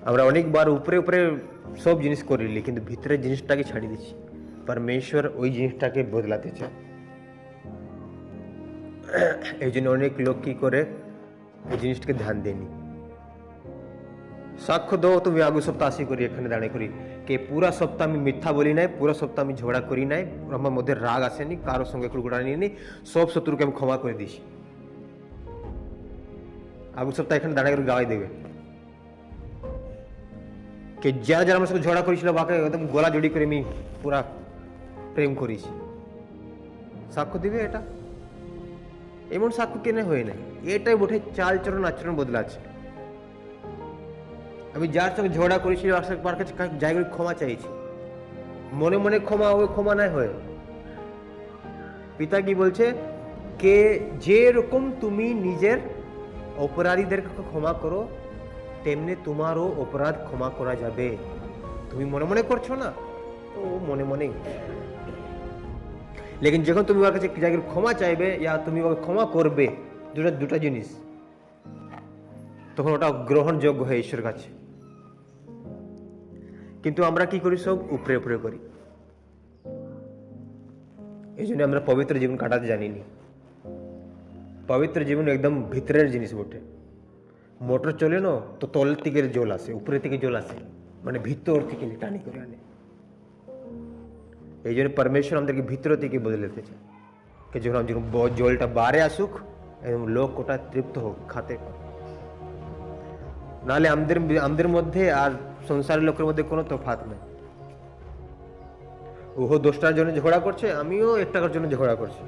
আমরা অনেকবার উপরে উপরে সব জিনিস করিলি, কিন্তু ভিতরের জিনিসটাকে ছাড়িয়ে দিচ্ছি। পরমেশ্বর ওই জিনিসটাকে বদলাতে চায়। এই জন্য অনেক লোক কি করে এই জিনিসটাকে ধ্যান দেয়নি। সাক্ষ্য দাও, তুমি আগু সপ্তাহ আসি করি এখানে দাঁড়িয়ে করি কে পুরা সপ্তাহ আমি মিথ্যা বলি নাই, পুরা সপ্তাহ আমি ঝগড়া করি নাই, আমার মধ্যে রাগ আসেনি, কারোর সঙ্গে কুড়কুড়া নিয়ে সব শত্রুকে আমি ক্ষমা করে দিয়েছি। আগু সপ্তাহ এখানে দাঁড়িয়ে করে গাওয়াই দেবে কে যারা যারা আমার সঙ্গে ঝগড়া করেছিল বাকে একদম গলা জড়ি করে আমি পুরা প্রেম করেছি। সাক্ষ্য দিবে এটা? এমন সাক্ষ্য কেনে হয়ে নাই। এটাই বটে চালচরণ আচরণ বদলাচ্ছে। আমি যার সঙ্গে ঝগড়া করেছি তার কাছে জায়গায় ক্ষমা চাইছি, মনে মনে ক্ষমা, ওই ক্ষমা নাই হয়ে। পিতা কি বলছে কে যেরকম তুমি নিজের অপরাধীদেরকে ক্ষমা করো তেমনি তোমারও অপরাধ ক্ষমা করা যাবে। তুমি মনে মনে করছো না, তো মনে মনেই। লেকিন যখন তুমি ওর কাছে জায়গায় ক্ষমা চাইবে ইয়া তুমি ওকে ক্ষমা করবে, দুটা জিনিস, তখন ওটা গ্রহণযোগ্য হয় ঈশ্বরের কাছে। কিন্তু আমরা কি করি, সব উপরে উপরে করি। এই জন্য আমরা পবিত্র জীবন কাটাতে জানিনি। পবিত্র জীবন একদম ভিতরের জিনিস বটে। মোটর চলে না তো তল থেকে জল আসে, উপরে থেকে জল আসে, মানে ভিতর থেকে টানি করে আনে। এই জন্য পরমেশ্বর আমাদেরকে ভিতর থেকে বদলাতে চায় कि যখন জলটা বারে আসুক এবং লোক ওটা তৃপ্ত হোক, খাতে। নাহলে আমাদের মধ্যে আর সংসারের লোকের মধ্যে কোনো তফাৎ নেই। ওহো 10টার জন্য ঝগড়া করছে, আমিও 1 টাকার জন্য ঝগড়া করছি।